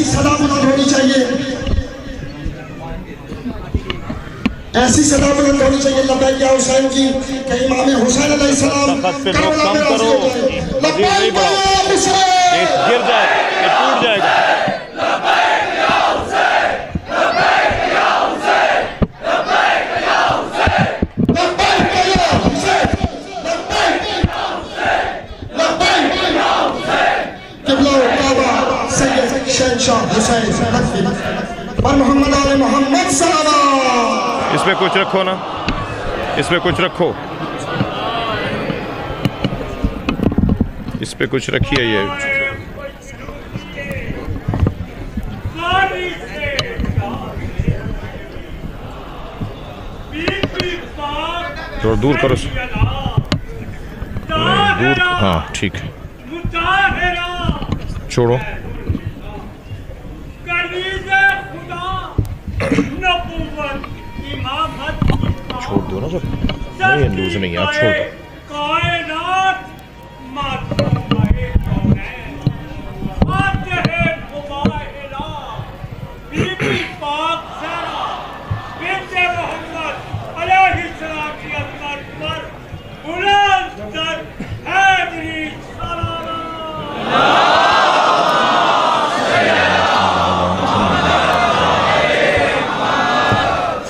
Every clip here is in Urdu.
ایسی صدا بلند ہونی چاہیے، ایسی صدا بلند ہونی چاہیے لبیک یا حسین کی کہ امام حسین علیہ السلام کربلا میں راضی ہو جائے. لبیک یا حسین، گر جائے یہ ٹوٹ جائے گا. لبیک یا حسین، لبیک یا حسین، لبیک یا حسین، لبیک یا حسین، لبیک یا حسین، لبیک یا حسین. قبلہ و کعبہ سید شہنشاہ حسین نقوی پر محمد آل محمد صلوات. اس پہ کچھ رکھو نا، اس پہ کچھ رکھو، اس پہ کچھ رکھیے. یہ تھوڑا دور کرو، دور، ہاں ٹھیک ہے، چھوڑو. چھوڑ دو نا جب نہیں لوز نہیں، آپ چھوڑ دو.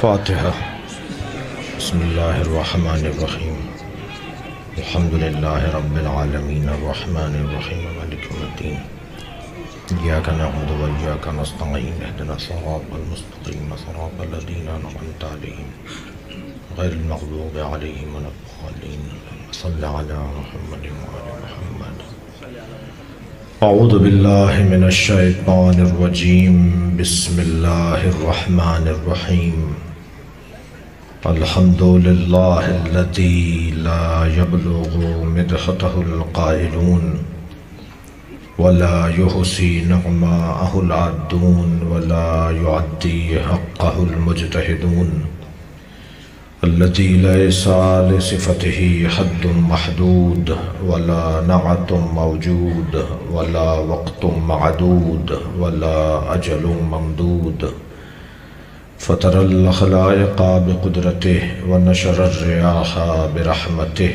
فاتحہ. بسم اللہ الرحمن الرحیم. الحمدللہ رب العالمین الرحمن الرحیم مالک یوم الدین. ایاک نعبد و ایاک نستعین اہدنا الصراط المستقیم صراط الذین انعمت علیہم غیر المغضوب علیہم ولا الضالین. صلی علی محمد وعلی محمد. اعوذ باللہ من الشیطان الرجیم. بسم اللہ الرحمن الرحیم. الحمد للہ الذی لا يبلغ مدحته القائلون ولا يحصي نعماءه العادون ولا يعدي حقه المجتهدون الذي ليس لصفته حد محدود ولا نعت موجود ولا وقت معدود ولا أجل ممدود. فطر الخلائق بقدرته ونشر الرياح برحمته.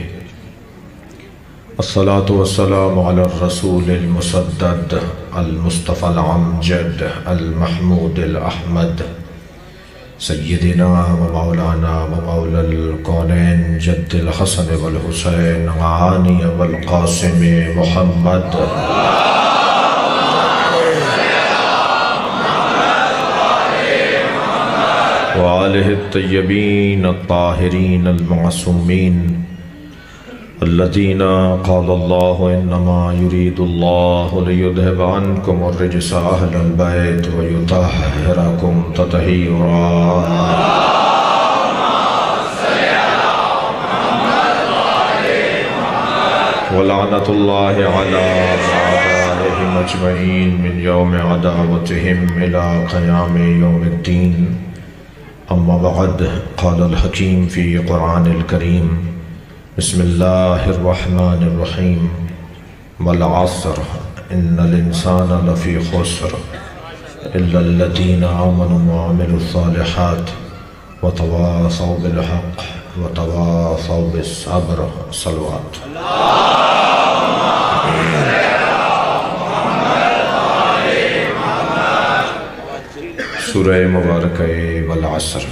الصلاة والسلام على الرسول المسدد المصطفى العمجد المحمود الأحمد سيدنا ومولانا ومولى الكونين جد الحسن والحسين علي والقاسم محمد. وآلہ الطیبین الطاہرین المعصومین الذین قال اللہ انما یرید اللہ لیذہب عنکم الرجس اہل البیت ویطہرکم تطہیرا. ولعنۃ اللہ علی اعدائہم اجمعین من یوم عداوتہم الی قیام یوم الدین. اما بعد قال الحکیم فی قرآن الکریم. بسم اللہ الرحمن الرحیم. والعصر ان الانسان لفی خسر الا الذین آمنوا وعملوا الصالحات وتواصوا بالحق وتواصوا بالصبر. صلوات. سورہ مبارکہ والعصر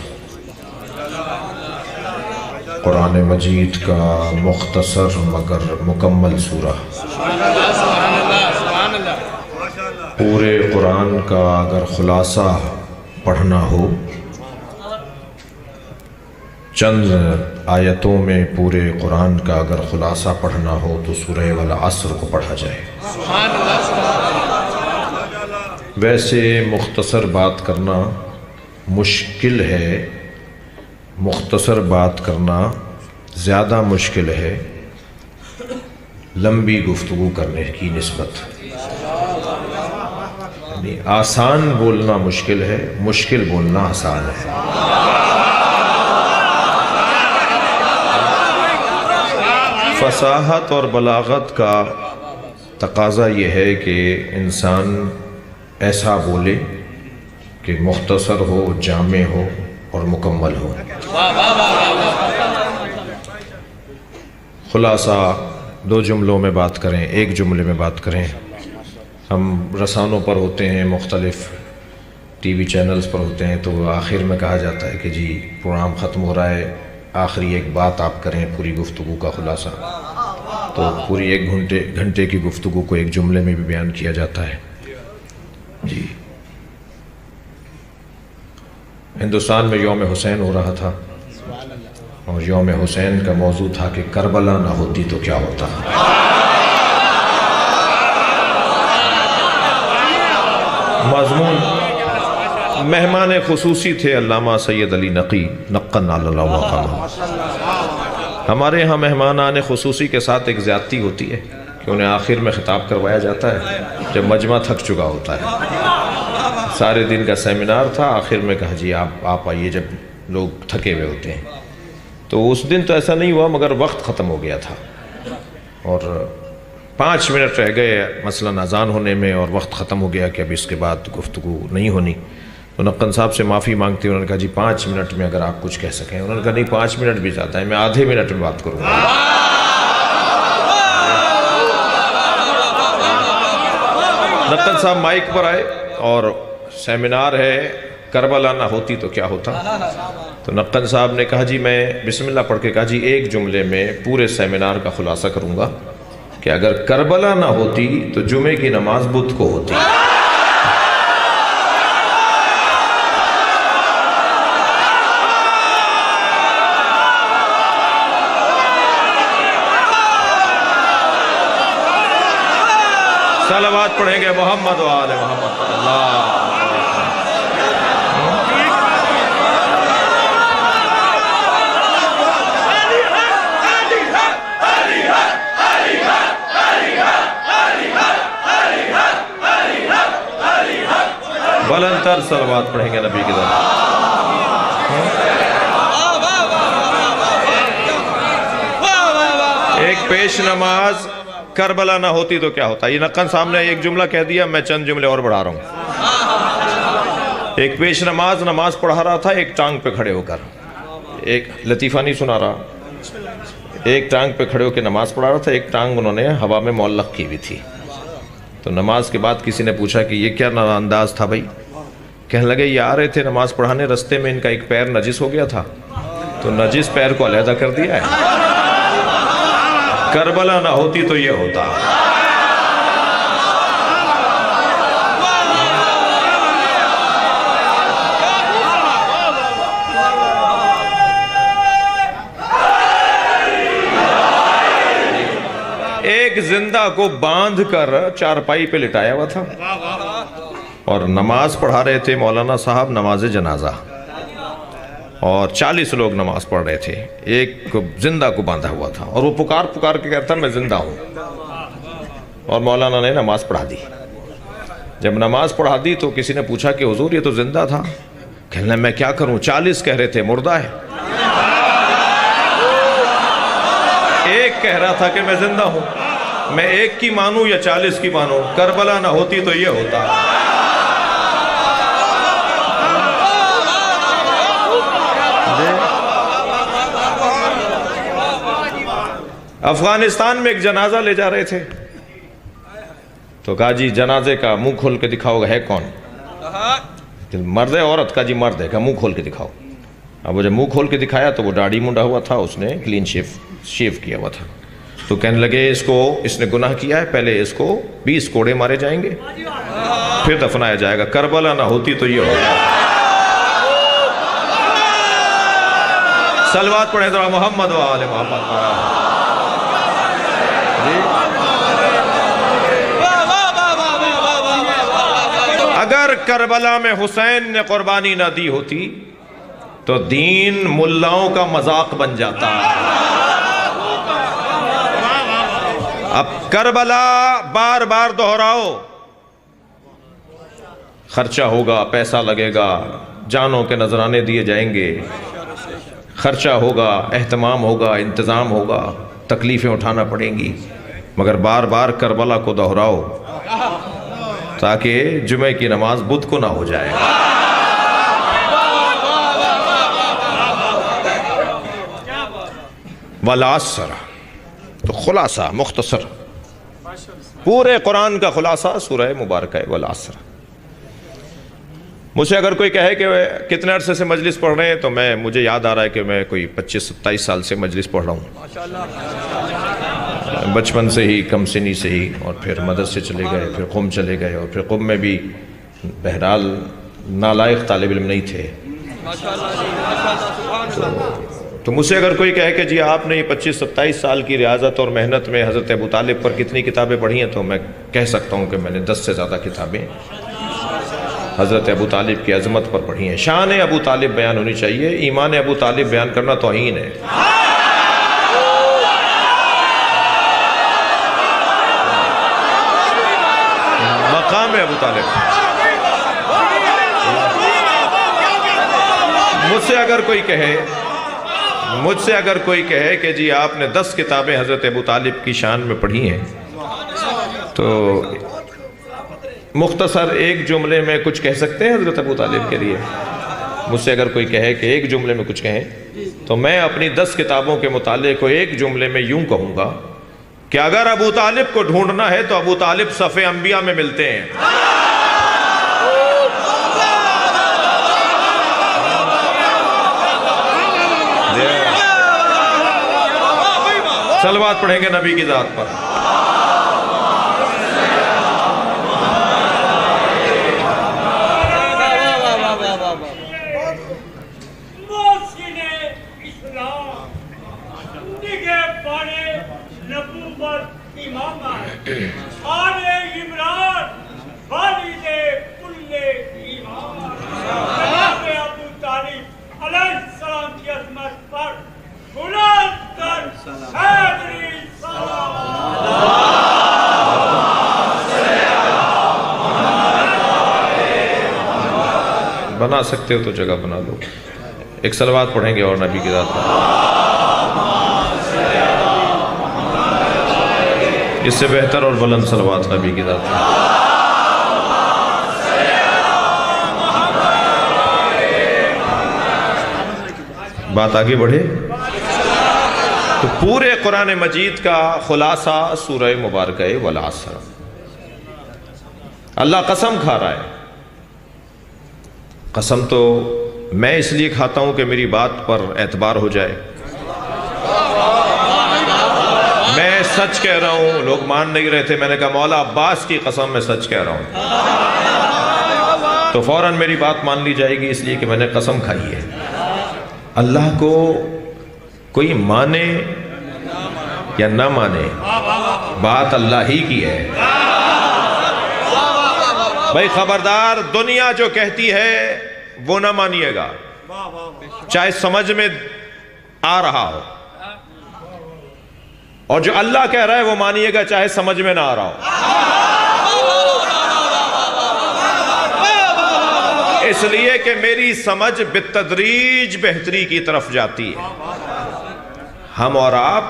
قرآن مجید کا مختصر مگر مکمل سورہ. پورے قرآن کا اگر خلاصہ پڑھنا ہو، چند آیتوں میں پورے قرآن کا اگر خلاصہ پڑھنا ہو تو سورہ والعصر کو پڑھا جائے. ویسے مختصر بات کرنا مشکل ہے، مختصر بات کرنا زیادہ مشکل ہے لمبی گفتگو کرنے کی نسبت. یعنی آسان بولنا مشکل ہے، مشکل بولنا آسان ہے. فصاحت اور بلاغت کا تقاضا یہ ہے کہ انسان ایسا بولے کہ مختصر ہو، جامع ہو اور مکمل ہو۔ خلاصہ 2 جملوں میں بات کریں، 1 جملے میں بات کریں۔ ہم رسانوں پر ہوتے ہیں، مختلف ٹی وی چینلز پر ہوتے ہیں، تو آخر میں کہا جاتا ہے کہ جی پروگرام ختم ہو رہا ہے، آخری ایک بات آپ کریں پوری گفتگو کا خلاصہ۔ تو پوری 1 گھنٹے کی گفتگو کو 1 جملے میں بھی بیان کیا جاتا ہے۔ جی ہندوستان میں یوم حسین ہو رہا تھا، اور یوم حسین کا موضوع تھا کہ کربلا نہ ہوتی تو کیا ہوتا۔ مضمون مہمان خصوصی تھے علامہ سید علی نقی نقن اللہ وقامہ۔ ہمارے ہاں مہمانان خصوصی کے ساتھ ایک زیادتی ہوتی ہے کہ انہیں آخر میں خطاب کروایا جاتا ہے جب مجمع تھک چکا ہوتا ہے۔ سارے دن کا سیمینار تھا، آخر میں کہا جی آپ آئیے جب لوگ تھکے ہوئے ہوتے ہیں۔ تو اس دن تو ایسا نہیں ہوا، مگر وقت ختم ہو گیا تھا اور 5 منٹ رہ گئے مثلاً اذان ہونے میں، اور وقت ختم ہو گیا کہ اب اس کے بعد گفتگو نہیں ہونی۔ تو نقن صاحب سے معافی مانگتے انہوں نے کہا جی 5 منٹ میں اگر آپ کچھ کہہ سکیں۔ انہوں نے کہا نہیں 5 منٹ بھی زیادہ ہے، میں آدھے منٹ میں بات کروں گا۔ نقن صاحب مائک پر آئے اور سیمینار ہے کربلا نہ ہوتی تو کیا ہوتا۔ تو نقن صاحب نے کہا جی میں بسم اللہ پڑھ کے کہا جی 1 جملے میں پورے سیمینار کا خلاصہ کروں گا کہ اگر کربلا نہ ہوتی تو جمعے کی نماز بدھ کو ہوتی۔ صلوات پڑھیں گے محمد و آل محمد۔ اللہ بلند تر صلوات پڑھیں گے نبی کی طرف۔ ایک پیش نماز کربلا نہ ہوتی تو کیا ہوتا۔ یہ نقن صاحب نے 1 جملہ کہہ دیا، میں چند جملے اور بڑھا رہا ہوں۔ ایک پیش نماز پڑھا رہا تھا ایک ٹانگ پہ کھڑے ہو کر، ایک لطیفہ نہیں سنا رہا، ایک ٹانگ پہ کھڑے ہو کے نماز پڑھا رہا تھا، ایک ٹانگ انہوں نے ہوا میں معلق کی ہوئی تھی۔ تو نماز کے بعد کسی نے پوچھا کہ یہ کیا انداز تھا بھائی؟ کہنے لگے یہ آ رہے تھے نماز پڑھانے، رستے میں ان کا ایک پیر نجس ہو گیا تھا، تو نجس پیر کو علیحدہ کر دیا ہے۔ کربلا نہ ہوتی تو یہ ہوتا۔ ایک زندہ کو باندھ کر چارپائی پہ لٹایا ہوا تھا اور نماز پڑھا رہے تھے مولانا صاحب نماز جنازہ، اور 40 لوگ نماز پڑھ رہے تھے، ایک زندہ کو باندھا ہوا تھا، اور وہ پکار کے کہتا میں زندہ ہوں، اور مولانا نے نماز پڑھا دی۔ جب نماز پڑھا دی تو کسی نے پوچھا کہ حضور یہ تو زندہ تھا۔ کہنے لگا میں کیا کروں، 40 کہہ رہے تھے مردہ ہے، ایک کہہ رہا تھا کہ میں زندہ ہوں، میں ایک کی مانوں یا 40 کی مانوں؟ کربلا نہ ہوتی تو یہ ہوتا۔ افغانستان میں ایک جنازہ لے جا رہے تھے، تو کہا جی جنازے کا منہ کھول کے دکھاؤ ہے کون؟ مرد ہے عورت؟ کا جی مرد ہے، کہا منہ کھول کے دکھاؤ۔ اب وہ جب منہ کھول کے دکھایا تو وہ داڑھی منڈا ہوا تھا، اس نے کلین شیو کیا ہوا تھا۔ تو کہنے لگے اس نے گناہ کیا ہے، پہلے اس کو 20 کوڑے مارے جائیں گے پھر دفنایا جائے گا۔ کربلا نہ ہوتی تو یہ ہوگا۔ صلوات پڑھیں ذرا محمد و آل محمد۔ اگر کربلا میں حسین نے قربانی نہ دی ہوتی تو دین ملاؤں کا مذاق بن جاتا۔ اب کربلا بار بار دہراؤ، خرچہ ہوگا، پیسہ لگے گا، جانوں کے نذرانے دیے جائیں گے، خرچہ ہوگا، اہتمام ہوگا، انتظام ہوگا، تکلیفیں اٹھانا پڑیں گی، مگر بار بار کربلا کو دہراؤ تو تاکہ جمعہ کی نماز بدھ کو نہ ہو جائے. والعصر، تو خلاصہ مختصر پورے قرآن کا خلاصہ سورہ مبارکہ ہے والعصر. مجھ سے اگر کوئی کہے کہ کتنے عرصے سے مجلس پڑھ رہے ہیں تو مجھے یاد آ رہا ہے کہ میں کوئی 25-27 سال سے مجلس پڑھ رہا ہوں. بچپن سے ہی، کم سنی سے ہی، اور پھر مدرسے چلے گئے، پھر قم چلے گئے، اور پھر قم میں بھی بہرحال نالائق طالب علم نہیں تھے. تو مجھ سے اگر کوئی کہے کہ جی آپ نے یہ 25-27 سال کی ریاضت اور محنت میں حضرت ابو طالب پر کتنی کتابیں پڑھی ہیں، تو میں کہہ سکتا ہوں کہ میں نے 10 سے زیادہ کتابیں حضرت ابو طالب کی عظمت پر پڑھی ہیں. شان ابو طالب بیان ہونی چاہیے، ایمان ابو طالب بیان کرنا توہین ہے. مقام ابو طالب. مجھ سے اگر کوئی کہے کہ جی آپ نے 10 کتابیں حضرت ابو طالب کی شان میں پڑھی ہیں، تو مختصر ایک جملے میں کچھ کہہ سکتے ہیں حضرت ابو طالب کے لیے؟ مجھ سے اگر کوئی کہے کہ ایک جملے میں کچھ کہیں، تو میں اپنی 10 کتابوں کے مطالعے کو ایک جملے میں یوں کہوں گا کہ اگر ابو طالب کو ڈھونڈنا ہے تو ابو طالب صف انبیاء میں ملتے ہیں. صلوات پڑھیں گے نبی کی ذات پر. بنا سکتے ہو تو جگہ بنا لو. ایک صلوات پڑھیں گے اور نبی کی ذات پر. اس سے بہتر اور بلند صلوات نبی کی ذات پر. بات آگے بڑھے تو پورے قرآن مجید کا خلاصہ سورہ مبارکہ والعصر. اللہ قسم کھا رہا ہے. قسم تو میں اس لیے کھاتا ہوں کہ میری بات پر اعتبار ہو جائے. میں سچ کہہ رہا ہوں، لوگ مان نہیں رہے تھے، میں نے کہا مولا عباس کی قسم میں سچ کہہ رہا ہوں، تو فوراً میری بات مان لی جائے گی، اس لیے کہ میں نے قسم کھائی ہے. اللہ کو کوئی مانے یا نہ مانے، بات اللہ ہی کی ہے. بھائی خبردار، دنیا جو کہتی ہے وہ نہ مانیے گا، چاہے سمجھ میں آ رہا ہو، اور جو اللہ کہہ رہا ہے وہ مانیے گا چاہے سمجھ میں نہ آ رہا ہو. اس لیے کہ میری سمجھ بالتدریج بہتری کی طرف جاتی ہے. ہم اور آپ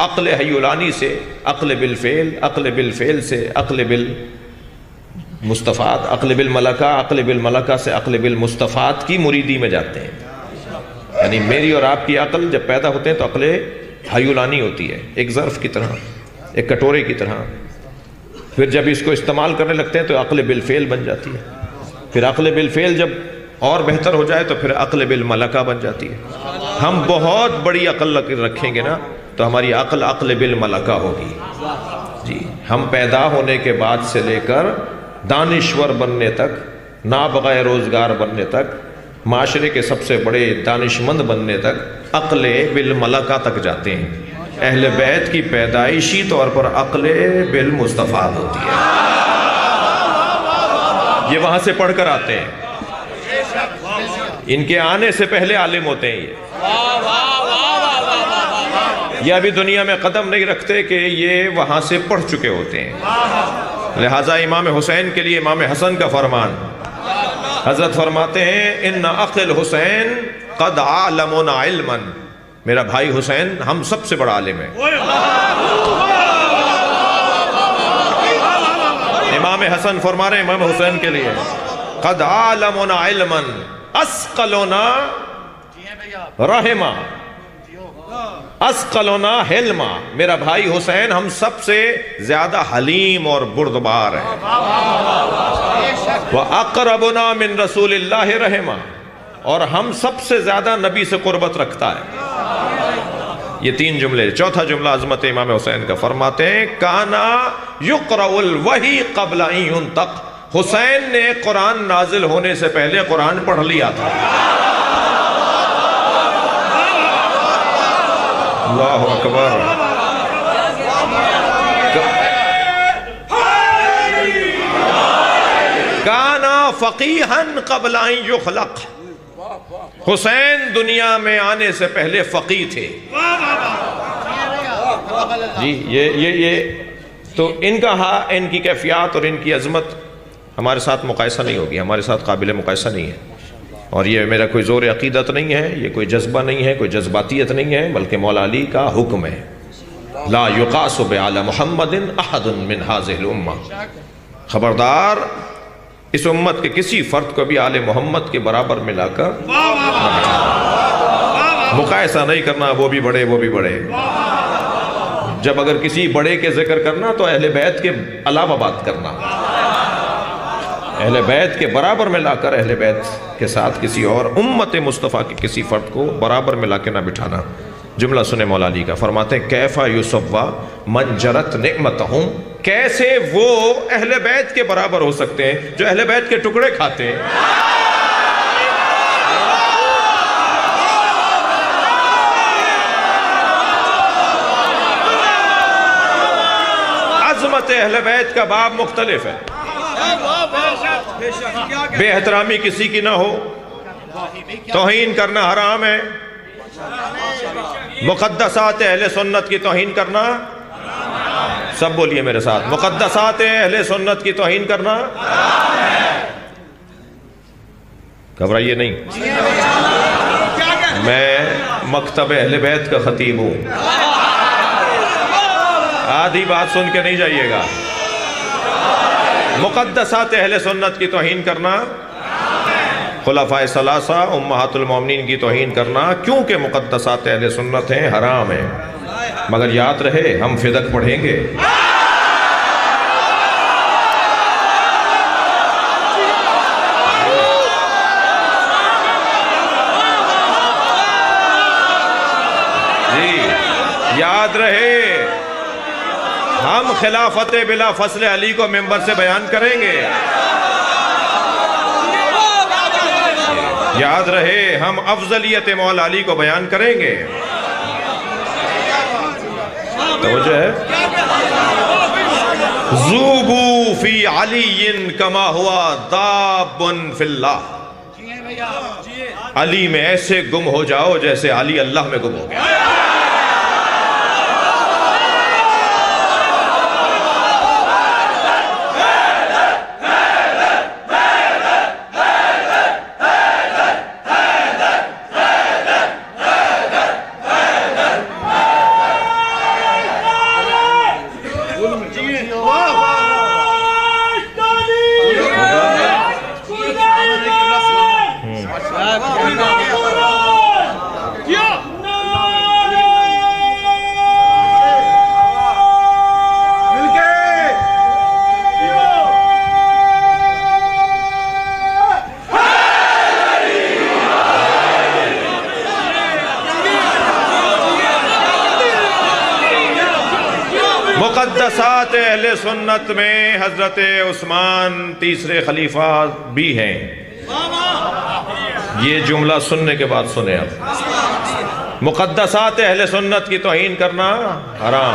عقل حیولانی سے عقل بالفعل سے عقل بالمستفاد، عقل بالملکہ، عقل بالملکہ سے عقل بالمستفاد کی مریدی میں جاتے ہیں. یعنی میری اور آپ کی عقل جب پیدا ہوتے ہیں تو عقل حیولانی ہوتی ہے، ایک ظرف کی طرح، ایک کٹورے کی طرح. پھر جب اس کو استعمال کرنے لگتے ہیں تو عقل بالفعل بن جاتی ہے. پھر عقل بالفعل جب اور بہتر ہو جائے تو پھر عقل بالملکہ بن جاتی ہے. ہم بہت بڑی عقل رکھیں گے نا تو ہماری عقل بالملکہ ہوگی. جی، ہم پیدا ہونے کے بعد سے لے کر دانشور بننے تک، نابغہ روزگار بننے تک، معاشرے کے سب سے بڑے دانشمند بننے تک عقل بالملکہ تک جاتے ہیں. اہل بیت کی پیدائشی طور پر عقل بالمستفاد ہوتی ہے. یہ وہاں سے پڑھ کر آتے ہیں، ان کے آنے سے پہلے عالم ہوتے ہیں. یہ ابھی دنیا میں قدم نہیں رکھتے کہ یہ وہاں سے پڑھ چکے ہوتے ہیں. لہٰذا امام حسین کے لیے امام حسن کا فرمان، حضرت فرماتے ہیں ان اخ الحسین قد عالمنا علما، میرا بھائی حسین ہم سب سے بڑا عالم ہے. امام حسن فرما رہے ہیں امام حسین کے لیے، قد عالمنا علما اسقلنا رحما اسقلنا حلما، میرا بھائی حسین ہم سب سے زیادہ حلیم اور بردبار ہے، وَأَقْرَبُنَا مِن رَسُولِ اللَّهِ رَحِمًا، اور ہم سب سے زیادہ نبی سے قربت رکھتا ہے۔ یہ تین جملے، چوتھا جملہ عظمت امام حسین کا، فرماتے ہیں کانا یقرأ الوحی قبل ان ينطق، حسین نے قرآن نازل ہونے سے پہلے قرآن پڑھ لیا تھا۔ اللہ اکبر۔ کانا فقیہا قبل ان یخلق، حسین دنیا میں آنے سے پہلے فقیہ تھے۔ جی یہ تو ان کی کیفیات اور ان کی عظمت ہمارے ساتھ مقایسہ نہیں ہوگی، ہمارے ساتھ قابل مقایسہ نہیں ہے، اور یہ میرا کوئی زور عقیدت نہیں ہے، یہ کوئی جذبہ نہیں ہے، کوئی جذباتیت نہیں ہے، بلکہ مولا علی کا حکم ہے، لا یقاس بعلی محمد احد من هذه الامہ، خبردار اس امت کے کسی فرد کو بھی آل محمد کے برابر ملا کر مقایسہ نہیں کرنا، وہ بھی بڑے وہ بھی بڑے۔ جب اگر کسی بڑے کے ذکر کرنا تو اہل بیت کے علاوہ بات کرنا، اہل بیت کے برابر ملا کر اہل بیت کے ساتھ کسی اور امت مصطفیٰ کے کسی فرد کو برابر ملا کے نہ بٹھانا۔ جملہ سنے مولا علی کا، فرماتے ہیں کیفا یصوّا من جرت نعمتہم، کیسے وہ اہل بیت کے برابر ہو سکتے ہیں جو اہل بیت کے ٹکڑے کھاتے ہیں۔ عظمت اہل بیت کا باب مختلف ہے، بے احترامی کسی کی نہ ہو، توہین کرنا حرام ہے، مقدسات اہل سنت کی توہین کرنا، سب بولیے میرے ساتھ، مقدسات اہل سنت کی توہین کرنا، گھبرائیے نہیں، میں مکتب اہل بیت کا خطیب ہوں، آدھی بات سن کے نہیں جائیے گا۔ مقدسات اہل سنت کی توہین کرنا، خلفائے ثلاثہ امہات المومنین کی توہین کرنا، کیونکہ مقدسات اہل سنت ہیں، حرام ہیں، مگر یاد رہے ہم فدق پڑھیں گے۔ جی یاد رہے ہم خلافت بلا فصل علی کو ممبر سے بیان کریں گے، یاد رہے ہم افضلیت مولا علی کو بیان کریں گے۔ توجہ ہے، ذوبوا فی علی کما ہوا داب فی اللہ، علی میں ایسے گم ہو جاؤ جیسے علی اللہ میں گم ہو گیا۔ مقدسات اہل سنت میں حضرت عثمان تیسرے خلیفہ بھی ہیں، یہ جملہ سننے کے بعد سنیں اب۔ مقدسات اہل سنت کی توہین کرنا حرام،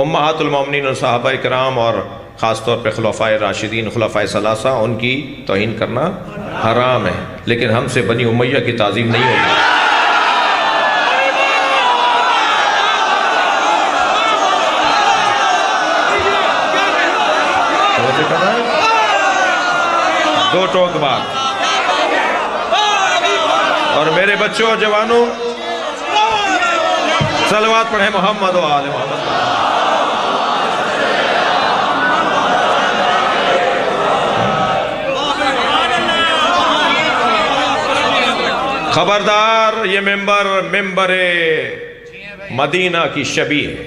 امہات المومنین اور صحابہ کرام اور خاص طور پہ خلفائے راشدین خلفائے ثلاثہ ان کی توہین کرنا حرام ہے، لیکن ہم سے بنی امیہ کی تعظیم نہیں ہوگی۔ دو ٹوک بات، اور میرے بچوں اور جوانوں صلوات پڑھیں محمد و آل محمد۔ خبردار یہ ممبر مدینہ کی شبیہ ہے،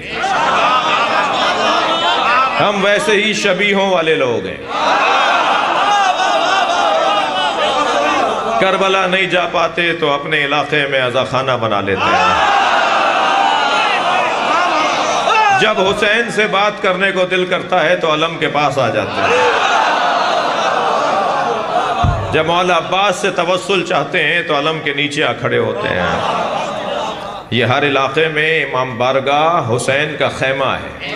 ہم ویسے ہی شبیہوں والے لوگ ہیں، کربلا نہیں جا پاتے تو اپنے علاقے میں عزاخانہ بنا لیتے ہیں، جب حسین سے بات کرنے کو دل کرتا ہے تو علم کے پاس آ جاتے ہیں، جب مولا عباس سے توسل چاہتے ہیں تو علم کے نیچے آ کھڑے ہوتے ہیں۔ یہ ہر علاقے میں امام بارگاہ حسین کا خیمہ ہے،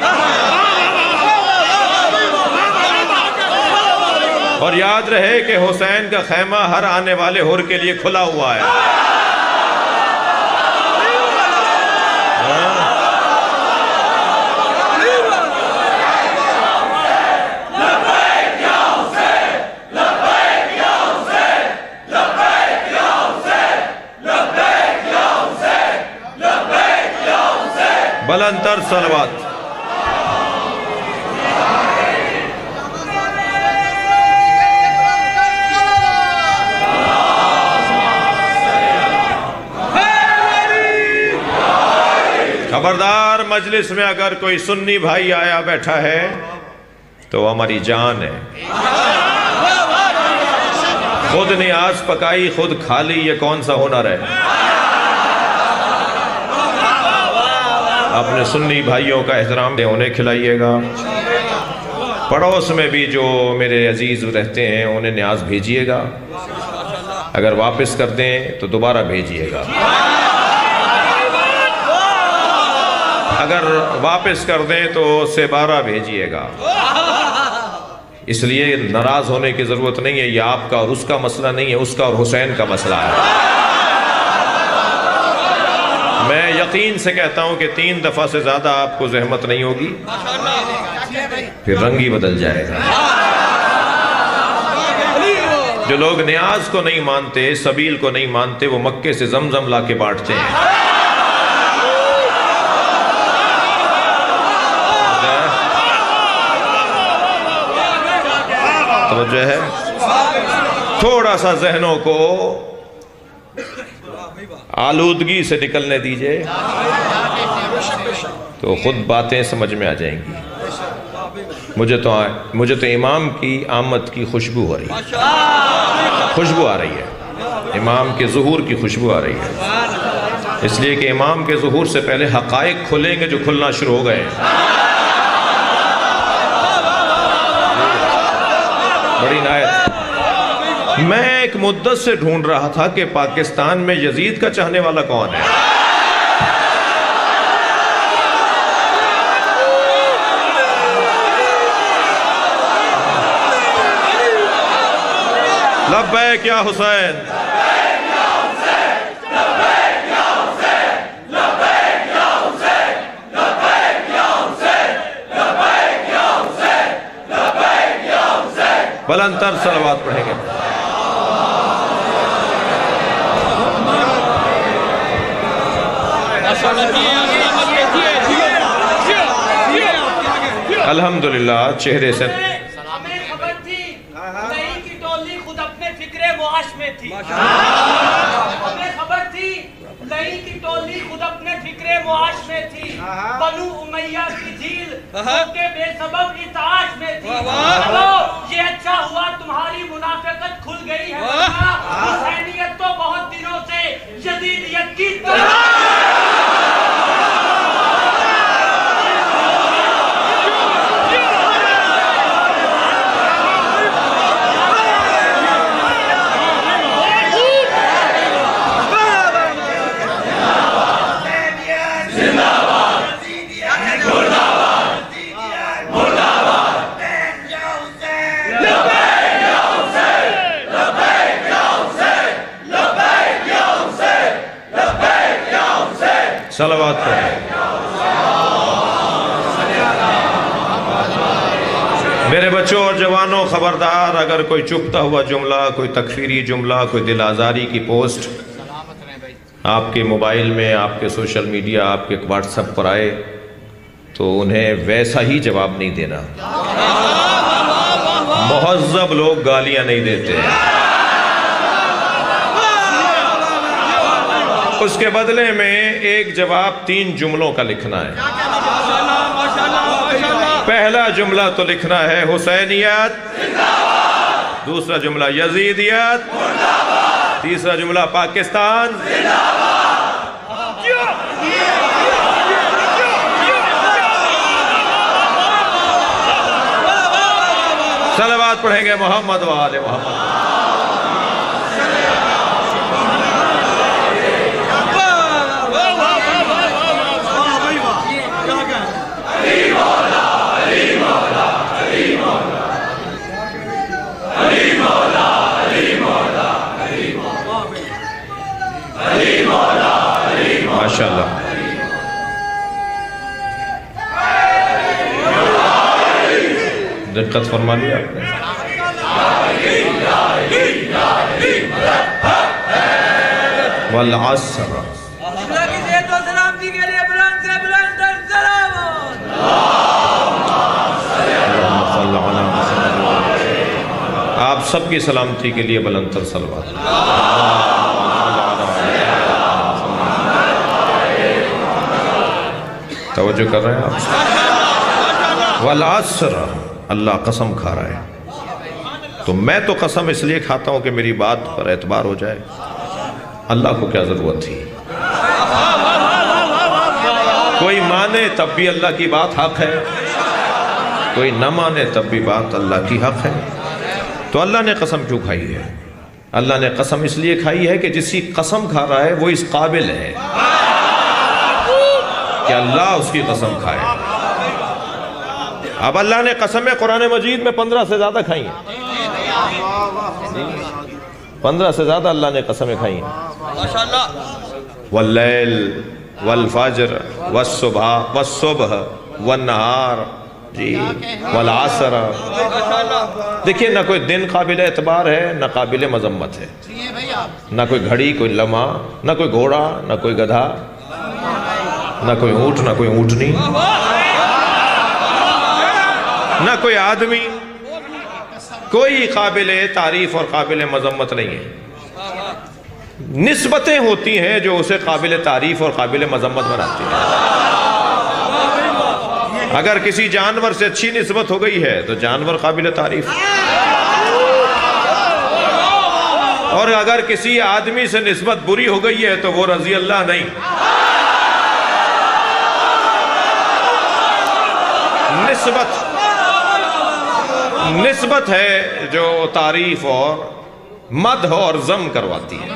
اور یاد رہے کہ حسین کا خیمہ ہر آنے والے حر کے لیے کھلا ہوا ہے۔ بلند تر صلوات۔ خبردار مجلس میں اگر کوئی سنی بھائی آیا بیٹھا ہے تو ہماری جان ہے، خود نیاز پکائی خود کھا لی، یہ کون سا ہنر ہے؟ اپنے سنی بھائیوں کا احترام دے، انہیں کھلائیے گا، پڑوس میں بھی جو میرے عزیز رہتے ہیں انہیں نیاز بھیجیے گا، اگر واپس کر دیں تو دوبارہ بھیجیے گا، اگر واپس کر دیں تو اس سے 12 بھیجیے گا۔ اس لیے ناراض ہونے کی ضرورت نہیں ہے، یہ آپ کا اور اس کا مسئلہ نہیں ہے، اس کا اور حسین کا مسئلہ ہے۔ میں یقین سے کہتا ہوں کہ 3 دفعہ سے زیادہ آپ کو زحمت نہیں ہوگی، پھر رنگ ہی بدل جائے گا۔ جو لوگ نیاز کو نہیں مانتے، سبیل کو نہیں مانتے، وہ مکے سے زمزم لا کے بانٹتے ہیں۔ توجہ ہے؟ تھوڑا سا ذہنوں کو آلودگی سے نکلنے دیجئے تو خود باتیں سمجھ میں آ جائیں گی۔ مجھے تو امام کی آمد کی خوشبو ہو رہی ہے، خوشبو آ رہی ہے، امام کے ظہور کی خوشبو آ رہی ہے، اس لیے کہ امام کے ظہور سے پہلے حقائق کھلیں گے جو کھلنا شروع ہو گئے۔ بڑی نایت۔ میں ایک مدت سے ڈھونڈ رہا تھا کہ پاکستان میں یزید کا چاہنے والا کون ہے۔ لبیک یا حسین، بلند تر صلوات پڑھیں گے۔ الحمدللہ چہرے سے ہمیں خبر تھی نئی کی ٹولی خود اپنے فکر معاش میں تھی، ہمیں خبر تھی نئی کی ٹولی خود اپنے فکر معاش میں تھی، بنو امیہ کی جھیل کے بے سبب اتعاش میں تھی۔ یہ اچھا ہوا تمہاری منافقت کھل گئی ہے، حسینیت تو بہت دنوں سے یزیدیت کی صلوات پڑھیں۔ میرے بچوں اور جوانوں خبردار، اگر کوئی چپتا ہوا جملہ، کوئی تکفیری جملہ، کوئی دل آزاری کی پوسٹ آپ کے موبائل میں، آپ کے سوشل میڈیا، آپ کے واٹس ایپ پر آئے تو انہیں ویسا ہی جواب نہیں دینا۔ مہذب لوگ گالیاں نہیں دیتے، اس کے بدلے میں ایک جواب 3 جملوں کا لکھنا ہے۔ پہلا جملہ تو لکھنا ہے حسینیت، دوسرا جملہ یزیدیت، تیسرا جملہ پاکستان۔ صلوات پڑھیں گے محمد و آل محمد۔ ماشاءاللہ۔ دقت فرما لیا آپ نے۔ والعصر۔ آپ سب کی سلامتی کے لیے بلند تر صلوات۔ توجہ کر رہے ہیں آپ؟ والعصر، اللہ قسم کھا رہا ہے، تو میں تو قسم اس لیے کھاتا ہوں کہ میری بات پر اعتبار ہو جائے۔ اللہ کو کیا ضرورت تھی؟ کوئی مانے تب بھی اللہ کی بات حق ہے، کوئی نہ مانے تب بھی بات اللہ کی حق ہے۔ تو اللہ نے قسم کیوں کھائی ہے؟ اللہ نے قسم اس لیے کھائی ہے کہ جس کی قسم کھا رہا ہے وہ اس قابل ہے کہ اللہ اس کی قسم کھائے۔ اب اللہ نے قسمیں قرآن مجید میں 15 سے زیادہ کھائی ہیں، 15 سے زیادہ اللہ نے قسمیں کھائی ہیں۔ واللیل والفجر والصبح والنہار، جی والعصر۔ دیکھیے نہ کوئی دن قابل اعتبار ہے نہ قابل مذمت ہے، نہ کوئی گھڑی، کوئی لمحہ، نہ کوئی گھوڑا، نہ کوئی گدھا، نہ کوئی اونٹ، نہ کوئی اونٹنی، نہ کوئی آدمی، کوئی قابل تعریف اور قابل مذمت نہیں ہے۔ نسبتیں ہوتی ہیں جو اسے قابل تعریف اور قابل مذمت بناتی ہیں۔ اگر کسی جانور سے اچھی نسبت ہو گئی ہے تو جانور قابل تعریف، اور اگر کسی آدمی سے نسبت بری ہو گئی ہے تو وہ رضی اللہ نہیں۔ نسبت ہے جو تعریف اور مدح اور ذم کرواتی ہے۔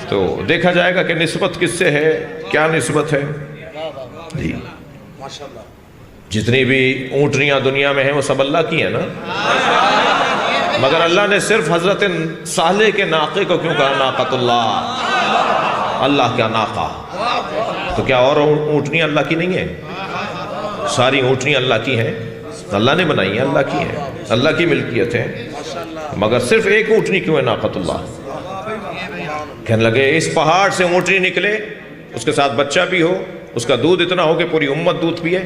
تو دیکھا جائے گا کہ نسبت کس سے ہے، کیا نسبت ہے؟ جی جتنی بھی اونٹنیاں دنیا میں ہیں وہ سب اللہ کی ہیں نا، مگر اللہ نے صرف حضرت صالح کے ناقے کو کیوں کہا ناقۃ اللہ، اللہ کا ناقہ؟ تو کیا اور اونٹنیاں اللہ کی نہیں ہیں؟ ساری اونٹنیاں اللہ کی ہیں، اللہ نے بنائی ہیں، اللہ کی ہیں، اللہ کی ملکیت ہے، مگر صرف ایک اونٹنی کیوں ہے ناقۃ اللہ؟ کہنے لگے اس پہاڑ سے اونٹنی نکلے، اس کے ساتھ بچہ بھی ہو، اس کا دودھ اتنا ہو کہ پوری امت دودھ پیے۔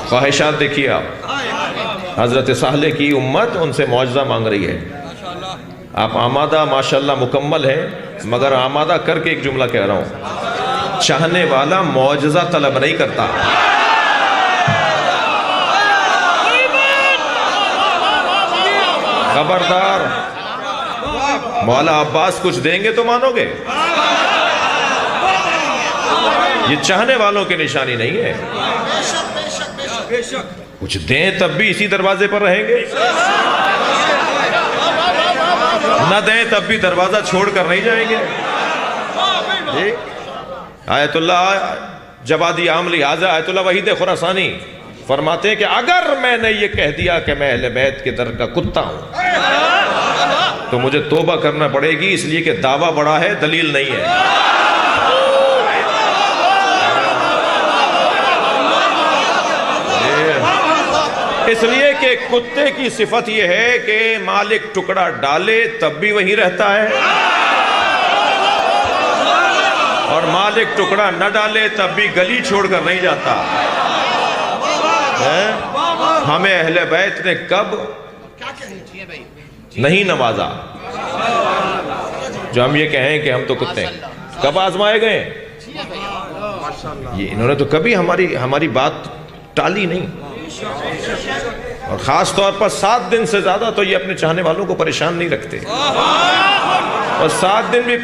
خواہشات دیکھیے آپ، حضرت صالح کی امت ان سے معجزہ مانگ رہی ہے۔ آپ آمادہ ماشاءاللہ مکمل ہیں، مگر آمادہ کر کے ایک جملہ کہہ رہا ہوں، چاہنے والا معجزہ طلب نہیں کرتا۔ خبردار، مولا عباس کچھ دیں گے تو مانو گے، یہ چاہنے والوں کی نشانی نہیں ہے۔ کچھ دیں تب بھی اسی دروازے پر رہیں گے، نہ دیں تب بھی دروازہ چھوڑ کر نہیں جائیں گے۔ آیت اللہ جوادی عاملی حاضر آیت اللہ وحید خراسانی فرماتے ہیں کہ اگر میں نے یہ کہہ دیا کہ میں اہل بیت کے در کا کتا ہوں تو مجھے توبہ کرنا پڑے گی، اس لیے کہ دعویٰ بڑا ہے، دلیل نہیں ہے۔ اس لیے کہ کتے کی صفت یہ ہے کہ مالک ٹکڑا ڈالے تب بھی وہیں رہتا ہے، اور مالک ٹکڑا نہ ڈالے تب بھی گلی چھوڑ کر نہیں جاتا۔ ہمیں اہل بیت نے کب نہیں نوازا؟ جو ہم یہ کہیں کہ ہم تو کتے ہیں. کب آزمائے گئے؟ یہ انہوں نے تو کبھی ہماری بات ٹالی نہیں. اور خاص طور پر 7 دن سے زیادہ تو یہ اپنے چاہنے والوں کو پریشان نہیں رکھتے. اور 7 دن بھی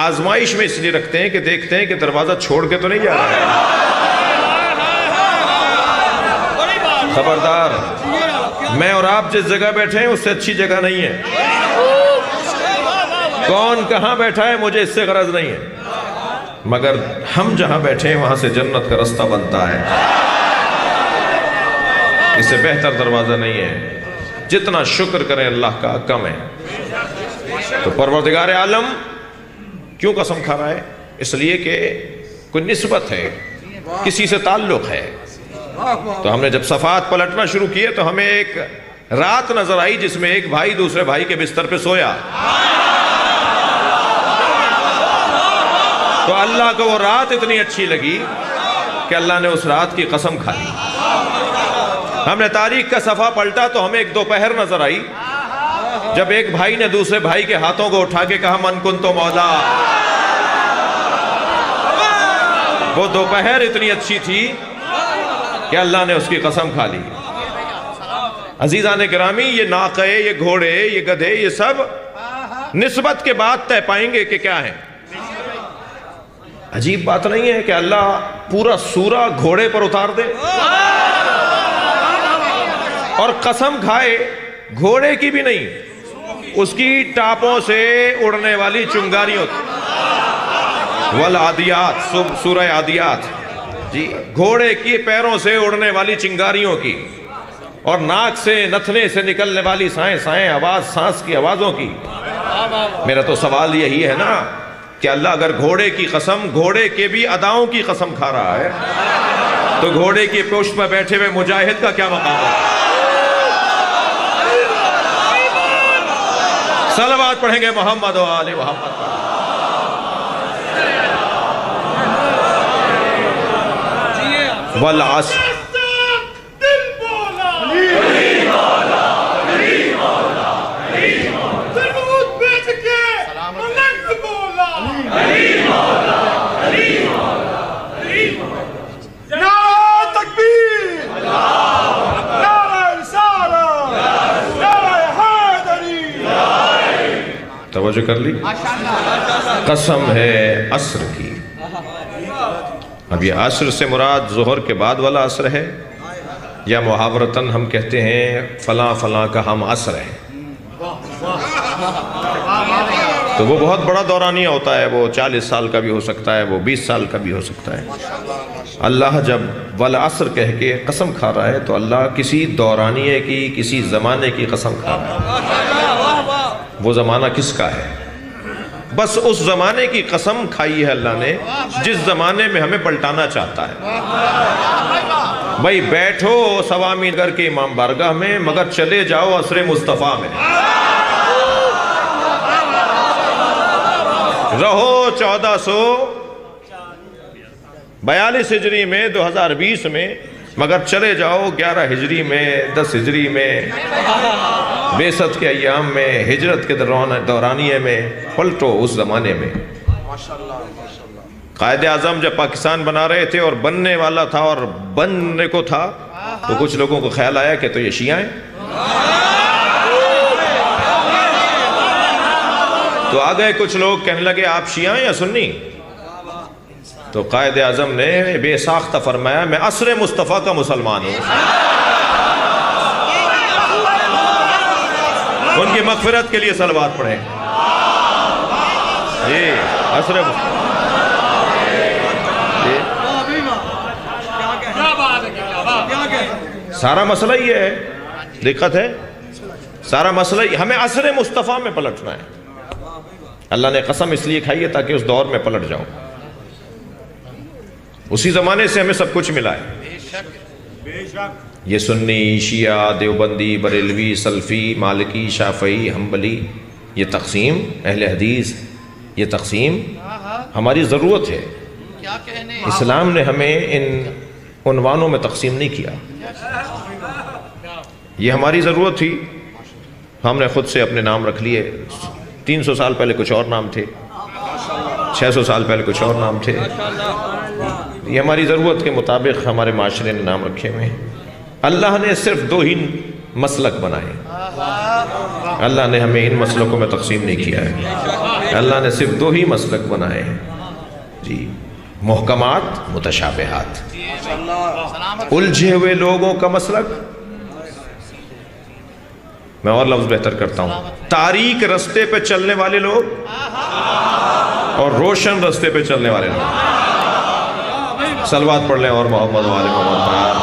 آزمائش میں اس لیے رکھتے ہیں کہ دیکھتے ہیں کہ دروازہ چھوڑ کے تو نہیں جا رہا ہے. خبردار، میں اور آپ جس جگہ بیٹھے ہیں اس سے اچھی جگہ نہیں ہے. کون کہاں بیٹھا ہے مجھے اس سے غرض نہیں ہے، مگر ہم جہاں بیٹھے ہیں وہاں سے جنت کا رستہ بنتا ہے. اس سے بہتر دروازہ نہیں ہے. جتنا شکر کریں اللہ کا کم ہے. تو پروردگار عالم کیوں قسم کھا رہا ہے؟ اس لیے کہ کوئی نسبت ہے، کسی سے تعلق ہے. تو ہم نے جب صفحات پلٹنا شروع کیے تو ہمیں ایک رات نظر آئی جس میں ایک بھائی دوسرے بھائی کے بستر پہ سویا. تو اللہ کو وہ رات اتنی اچھی لگی کہ اللہ نے اس رات کی قسم کھا لی. ہم نے تاریخ کا صفحہ پلٹا تو ہمیں ایک دوپہر نظر آئی جب ایک بھائی نے دوسرے بھائی کے ہاتھوں کو اٹھا کے کہا من کنت مولا. وہ دوپہر اتنی اچھی تھی کہ اللہ نے اس کی قسم کھا لی. عزیزان گرامی، یہ ناقے، یہ گھوڑے، یہ گدھے، یہ سب نسبت کے بعد طے پائیں گے کہ کیا ہے. عجیب بات نہیں ہے کہ اللہ پورا سورہ گھوڑے پر اتار دے اور قسم کھائے گھوڑے کی بھی نہیں، اس کی ٹاپوں سے اڑنے والی چنگاریوں. والعادیات، سورہ عادیات، جی، گھوڑے کی پیروں سے اڑنے والی چنگاریوں کی اور ناک سے نتھنے سے نکلنے والی سائیں سائیں آواز، سانس کی آوازوں کی. میرا تو سوال یہی ہے نا کہ اللہ اگر گھوڑے کی قسم، گھوڑے کے بھی اداؤں کی قسم کھا رہا ہے تو گھوڑے کی پشت پر بیٹھے ہوئے مجاہد کا کیا مقام ہے؟ صلوات پڑھیں گے محمد و آل محمد. والعصر، توجہ کر لی؟ قسم ہے عصر کی. اب یہ عصر سے مراد ظہر کے بعد والا عصر ہے یا محاورتاً ہم کہتے ہیں فلاں فلاں کا ہم عصر ہے. تو وہ بہت بڑا دورانیہ ہوتا ہے، وہ 40 سال کا بھی ہو سکتا ہے، وہ 20 سال کا بھی ہو سکتا ہے. اللہ جب والعصر کہہ کے قسم کھا رہا ہے تو اللہ کسی دورانیے کی، کسی زمانے کی قسم کھا رہا ہے. وہ زمانہ کس کا ہے؟ بس اس زمانے کی قسم کھائی ہے اللہ نے جس زمانے میں ہمیں پلٹانا چاہتا ہے. بھائی بیٹھو سوامی گر کے امام بارگاہ میں، مگر چلے جاؤ عصر مصطفیٰ میں. رہو 1442 ہجری میں، 2020 میں، مگر چلے جاؤ 11 ہجری میں، 10 ہجری میں، بعثت کے ایام میں، ہجرت کے دورانیے میں. پلٹو اس زمانے میں. قائد اعظم جب پاکستان بنا رہے تھے اور بننے والا تھا اور بننے کو تھا تو کچھ لوگوں کو خیال آیا کہ تو یہ شیعہ ہیں. تو آگئے کچھ لوگ کہنے لگے آپ شیعہ ہیں یا سنی؟ تو قائد اعظم نے بے ساختہ فرمایا میں عصر مصطفیٰ کا مسلمان ہوں. ان کی مغفرت کے لیے صلوات پڑھیں. جی عصر سارا مسئلہ یہ ہے، دقت ہے، سارا مسئلہ ہمیں عصر مصطفیٰ میں پلٹنا ہے. اللہ نے قسم اس لیے کھائی ہے تاکہ اس دور میں پلٹ جاؤ. اسی زمانے سے ہمیں سب کچھ ملا ہے. یہ سنی، شیعہ، دیوبندی، بریلوی، سلفی، مالکی، شافعی، حنبلی، یہ تقسیم اہل حدیث، یہ تقسیم ہماری ضرورت ہے. اسلام نے ہمیں ان عنوانوں میں تقسیم نہیں کیا. یہ ہماری ضرورت تھی، ہم نے خود سے اپنے نام رکھ لیے. 300 سال پہلے کچھ اور نام تھے، 600 سال پہلے کچھ اور نام تھے. یہ ہماری ضرورت کے مطابق ہمارے معاشرے نے نام رکھے ہوئے ہیں. اللہ نے صرف 2 ہی مسلک بنائے. اللہ نے ہمیں ان مسلکوں میں تقسیم نہیں کیا ہے. اللہ نے صرف 2 ہی مسلک بنائے ہیں جی، محکمات، متشابہات. الجھے ہوئے لوگوں کا مسلک، میں اور لفظ بہتر کرتا ہوں، تاریک رستے پہ چلنے والے لوگ اور روشن رستے پہ چلنے والے لوگ. صلوات پڑھ لیں اور محمد و آل محمد پر.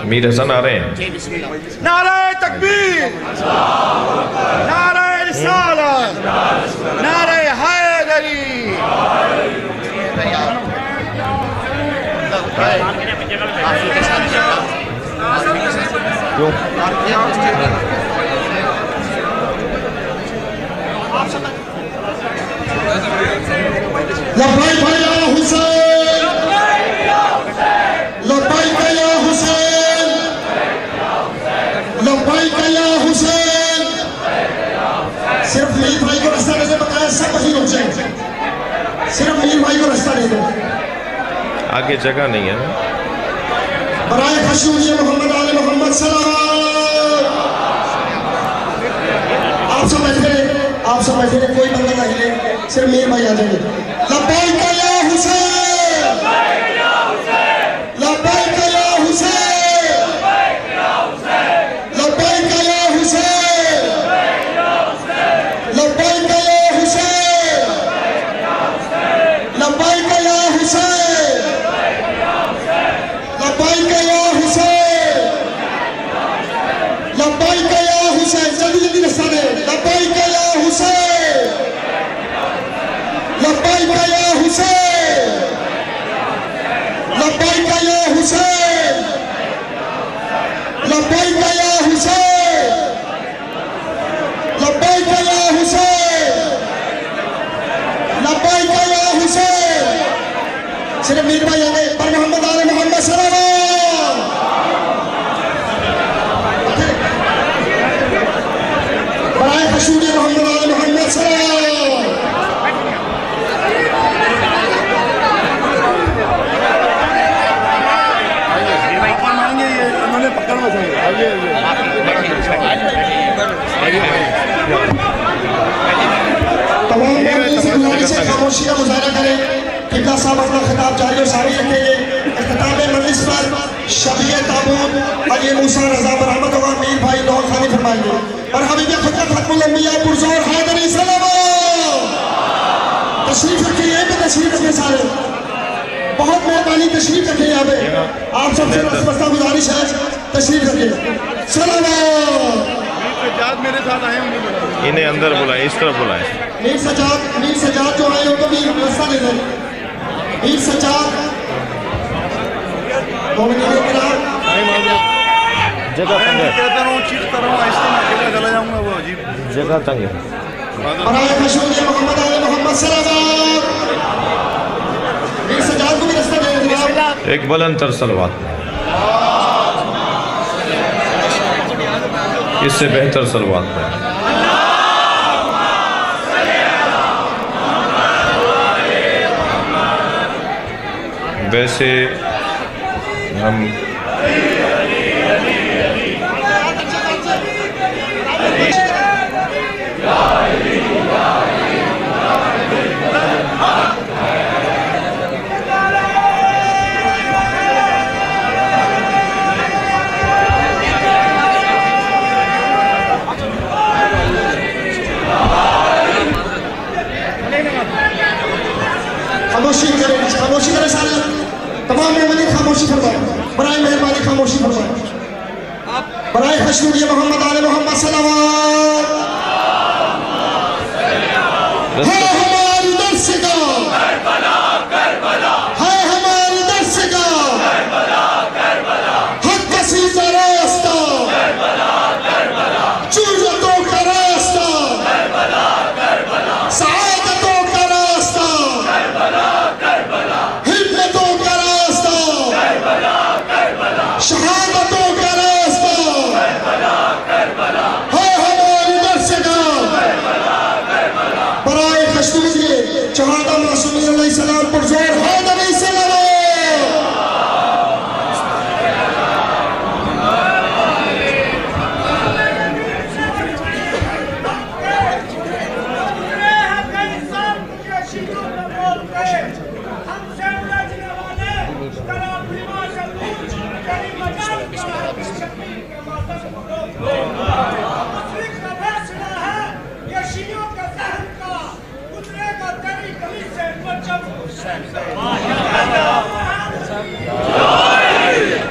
امیر حسن آ رہے ہیں. نعرہ تکبیر، نعرہ رسالت، نعرہ حیدری. لبیک یا حسین، لبیک یا حسین، لبیک یا حسین. صرف میر بھائی کو رستہ نہیں بتایا، سب وہیں رک جائیں. صرف میر بھائی کو رستہ نہیں دو. آگے جگہ نہیں ہے نا. برائے خشنودی محمد آل محمد سلام. آپ سب بیٹھے رہے، آپ سب بیٹھے رہے، کوئی بندہ نہ ہلے، صرف میر بھائی آ جائیں گے. لبیک یا حسین، لبیک یا حسین، لبیک یا حسین، لبیک یا حسین، لبیک یا حسین، لبیک یا حسین، لبیک یا حسین. جلدی جلدی رستہ دے. لبیک یا حسین، لبیک یا حسین، لبیک یا حسین، لبیک یا حسین، لبیک یا حسین، لبیک یا حسین. صرف میر بھائی آگے پر محمد آل محمد سلام. برائے خشنودی محمد آل محمد سلام. تمام مومنین سے گزارش ہے خاموشی کا مظاہرہ کریں. قبلہ صاحب اپنا خطاب جاری و ساری رکھیں گے. اختتام مجلس پر شفیع تابوت علی موسیٰ رضا برحمت ہوگا. میر بھائی دعا خوانی فرمائیں گے. اور حبیب خدا ختم الانبیاء پرزور حیدری سلام. تشریف رکھیں، یہیں پہ تشریف رکھیں سارے. بہت مہربانی، تشریف رکھیں یہاں پہ. آپ سب سے رسمستہ گزارش ہے، تشریف رکھیں. سلام. میرے ساتھ آئے ہوں، انہیں اندر بلائیں، اس طرف بلائیں. میر سجاد جو آئے ہو تو بھی رستہ دے دیں. میر سجاد مومنین کرام، جگہ تنگ ہے، کہتا ہوں چیز کر رہا ہوں، ایسے میں اکیلا چلا جاؤں گا، وہ عجیب. جگہ تنگ ہے. برائے خشنودی محمد آل محمد سلام. میر سجاد کو بھی رستہ دے دیں. ایک بلند تر صلوات. اس سے بہتر صلوات میں ویسے ہم خاموشی کریں سارے. تمام مومنین خاموشی فرمائیں. برائے مہربانی خاموشی فرمائیں. برائے خشنودی محمد آل محمد صلوات. ہے ہماری درس گاہ، ہے ہماری درس گاہ، حق کا سیدھا راستہ، جرأتوں کا راستہ، سعادتوں کا راستہ، ہمتوں کا راستہ، شہادتوں کا راستہ.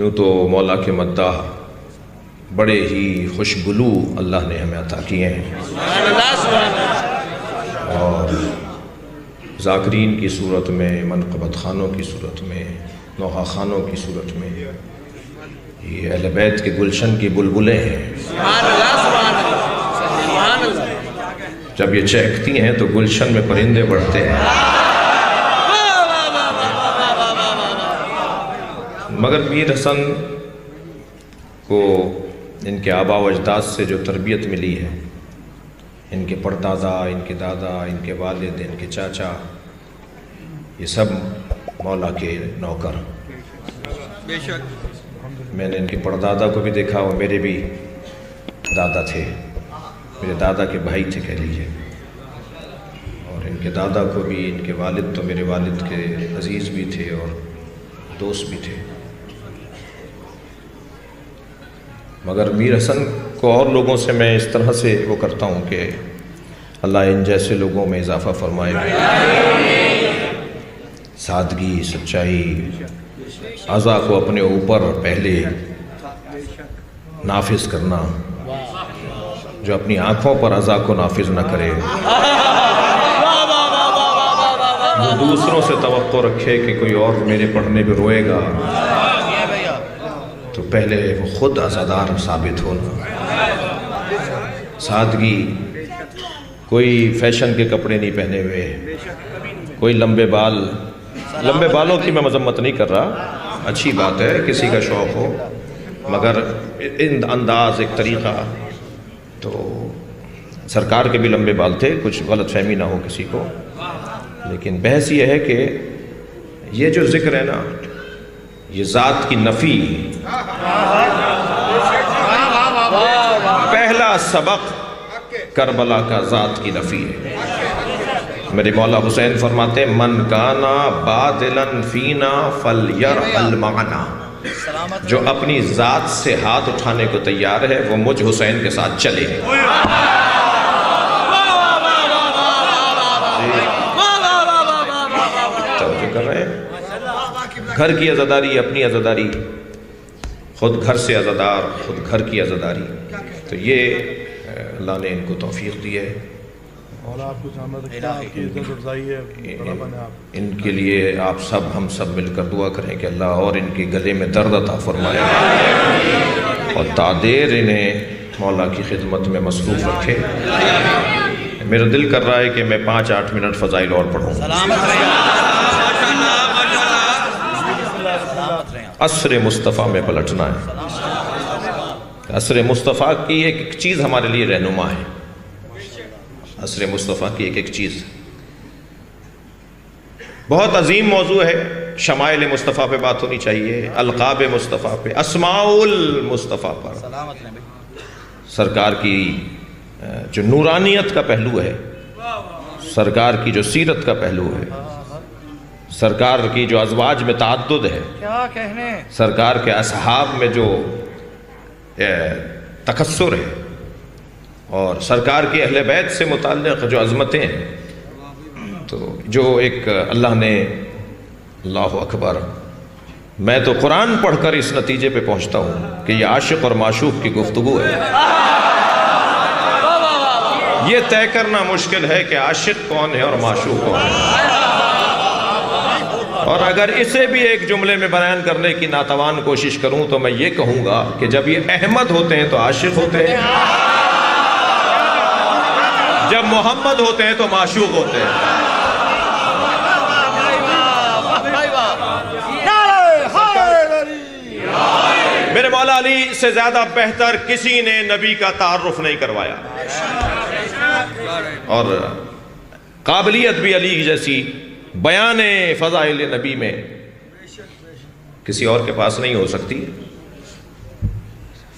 یوں تو مولا کے مداح بڑے ہی خوشگلو اللہ نے ہمیں عطا کیے ہیں، اور ذاکرین کی صورت میں، منقبت خانوں کی صورت میں، نوحہ خانوں کی صورت میں، یہ اہل بیت کے گلشن کی بلبلیں ہیں۔ جب یہ چہکتی ہیں تو گلشن میں پرندے بڑھتے ہیں، مگر میر حسن کو ان کے آبا و اجداد سے جو تربیت ملی ہے، ان کے پردادا، ان کے دادا، ان کے والد، ان کے چاچا، یہ سب مولا کے نوکر۔ میں نے ان کے پردادا کو بھی دیکھا، وہ میرے بھی دادا تھے، میرے دادا کے بھائی تھے کہہ لیجیے، اور ان کے دادا کو بھی، ان کے والد تو میرے والد کے عزیز بھی تھے اور دوست بھی تھے۔ مگر میر حسن کو اور لوگوں سے میں اس طرح سے وہ کرتا ہوں کہ اللہ ان جیسے لوگوں میں اضافہ فرمائے، سادگی، سچائی، عزا کو اپنے اوپر پہلے نافذ کرنا، جو اپنی آنکھوں پر عزا کو نافذ نہ کرے، وہ دوسروں سے توقع رکھے کہ کوئی اور میرے پڑھنے پہ روئے گا، تو پہلے وہ خود عزادار ثابت ہونا۔ سادگی، کوئی فیشن کے کپڑے نہیں پہنے ہوئے، کوئی لمبے بالوں کی میں مذمت نہیں کر رہا، اچھی بات ہے کسی کا شوق ہو، مگر انداز، ایک طریقہ۔ تو سرکار کے بھی لمبے بال تھے، کچھ غلط فہمی نہ ہو کسی کو، لیکن بحث یہ ہے کہ یہ جو ذکر ہے نا، یہ ذات کی نفی، پہلا سبق کربلا کا ذات کی نفی ہے۔ میرے مولا حسین فرماتے ہیں من کانا بادلن فینا فلیرحل معنا، جو اپنی ذات سے ہاتھ اٹھانے کو تیار ہے وہ مجھ حسین کے ساتھ چلے۔ کر رہے ہیں گھر کی عزاداری، اپنی عزاداری، خود گھر سے عزادار، خود گھر کی عزاداری، تو یہ اللہ نے ان کو توفیق دی ہے، ان کے لیے آپ سب، ہم سب مل کر دعا کریں کہ اللہ اور ان کے گلے میں درد عطا فرمائے اور تعدیر انہیں مولا کی خدمت میں مصروف رکھے۔ میرا دل کر رہا ہے کہ میں 5-8 منٹ فضائل اور پڑھوں۔ عصر مصطفیٰ میں پلٹنا ہے، عصر مصطفیٰ کی ایک ایک چیز ہمارے لیے رہنما ہے، عصر مصطفیٰ کی ایک ایک چیز بہت عظیم موضوع ہے۔ شمائل مصطفیٰ پہ بات ہونی چاہیے، القاب مصطفیٰ پہ، اسماء المصطفیٰ پر، سرکار کی جو نورانیت کا پہلو ہے، سرکار کی جو سیرت کا پہلو ہے، سرکار کی جو ازواج میں تعدد ہے، سرکار کے اصحاب میں جو تکثر ہے، اور سرکار کی اہل بیت سے متعلق جو عظمتیں ہیں، تو جو ایک اللہ نے، اللہ اکبر، میں تو قرآن پڑھ کر اس نتیجے پہ پہنچتا ہوں کہ یہ عاشق اور معشوق کی گفتگو ہے۔ یہ طے کرنا مشکل ہے کہ عاشق کون ہے اور معشوق کون ہے، اور اگر اسے بھی ایک جملے میں بیان کرنے کی ناتوان کوشش کروں تو میں یہ کہوں گا کہ جب یہ احمد ہوتے ہیں تو عاشق ہوتے ہیں، جب محمد ہوتے ہیں تو معشوق ہوتے ہیں۔ میرے مولا علی سے زیادہ بہتر کسی نے نبی کا تعارف نہیں کروایا، اور قابلیت بھی علی جیسی بیان فضائل نبی میں کسی اور کے پاس نہیں ہو سکتی۔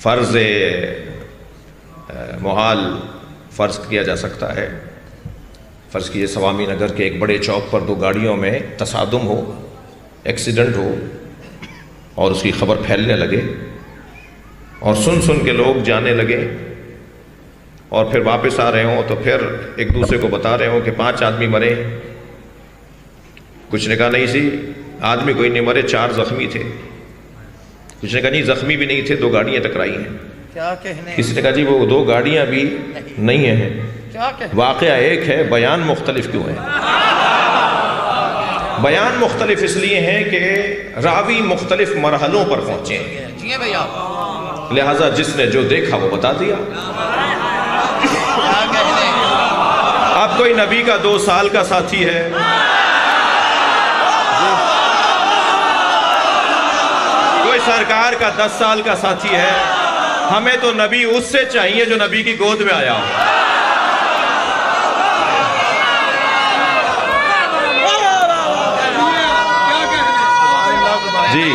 فرض محال فرض کیا جا سکتا ہے، فرض کیجئے سوامی نگر کے ایک بڑے چوک پر 2 گاڑیوں میں تصادم ہو، ایکسیڈنٹ ہو، اور اس کی خبر پھیلنے لگے، اور سن کے لوگ جانے لگے، اور پھر واپس آ رہے ہوں تو پھر ایک دوسرے کو بتا رہے ہوں کہ 5 آدمی مرے، کچھ نے کہا نہیں سی آدمی کوئی نہیں مرے، 4 زخمی تھے۔ کچھ نے کہا نہیں زخمی بھی نہیں تھے، 2 گاڑیاں ٹکرائی ہیں. کیا کہنے، کسی نے کہا جی وہ 2 گاڑیاں بھی نہیں ہیں، کیا کہنے. واقعہ ایک ہے، بیان مختلف کیوں ہے؟ بیان مختلف اس لیے ہیں کہ راوی مختلف مرحلوں پر پہنچے ہیں، جی بھیا، لہٰذا جس نے جو دیکھا وہ بتا دیا. کیا کہنے. اب کوئی نبی کا 2 سال کا ساتھی ہے، کوئی سرکار کا 10 سال کا ساتھی ہے، ہمیں تو نبی اس سے چاہیے جو نبی کی گود میں آیا ہو. جی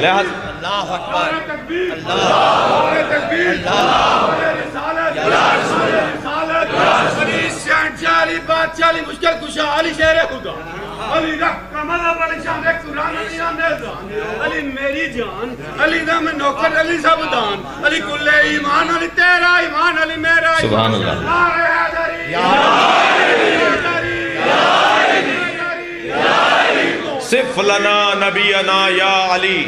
لہذا اللہ اکبر، علی مشکل کشا، علی شہر خدا، علی رکھ کا مذہب، علی شان ایک قرآن، علی نام نیزان، علی میری جان، علی نام نوکر، علی سبدان، علی کل ایمان، علی تیرا ایمان، علی میرا ایمان. سبحان اللہ. نعرہ حیدری، صف لنا نبینا یا علی.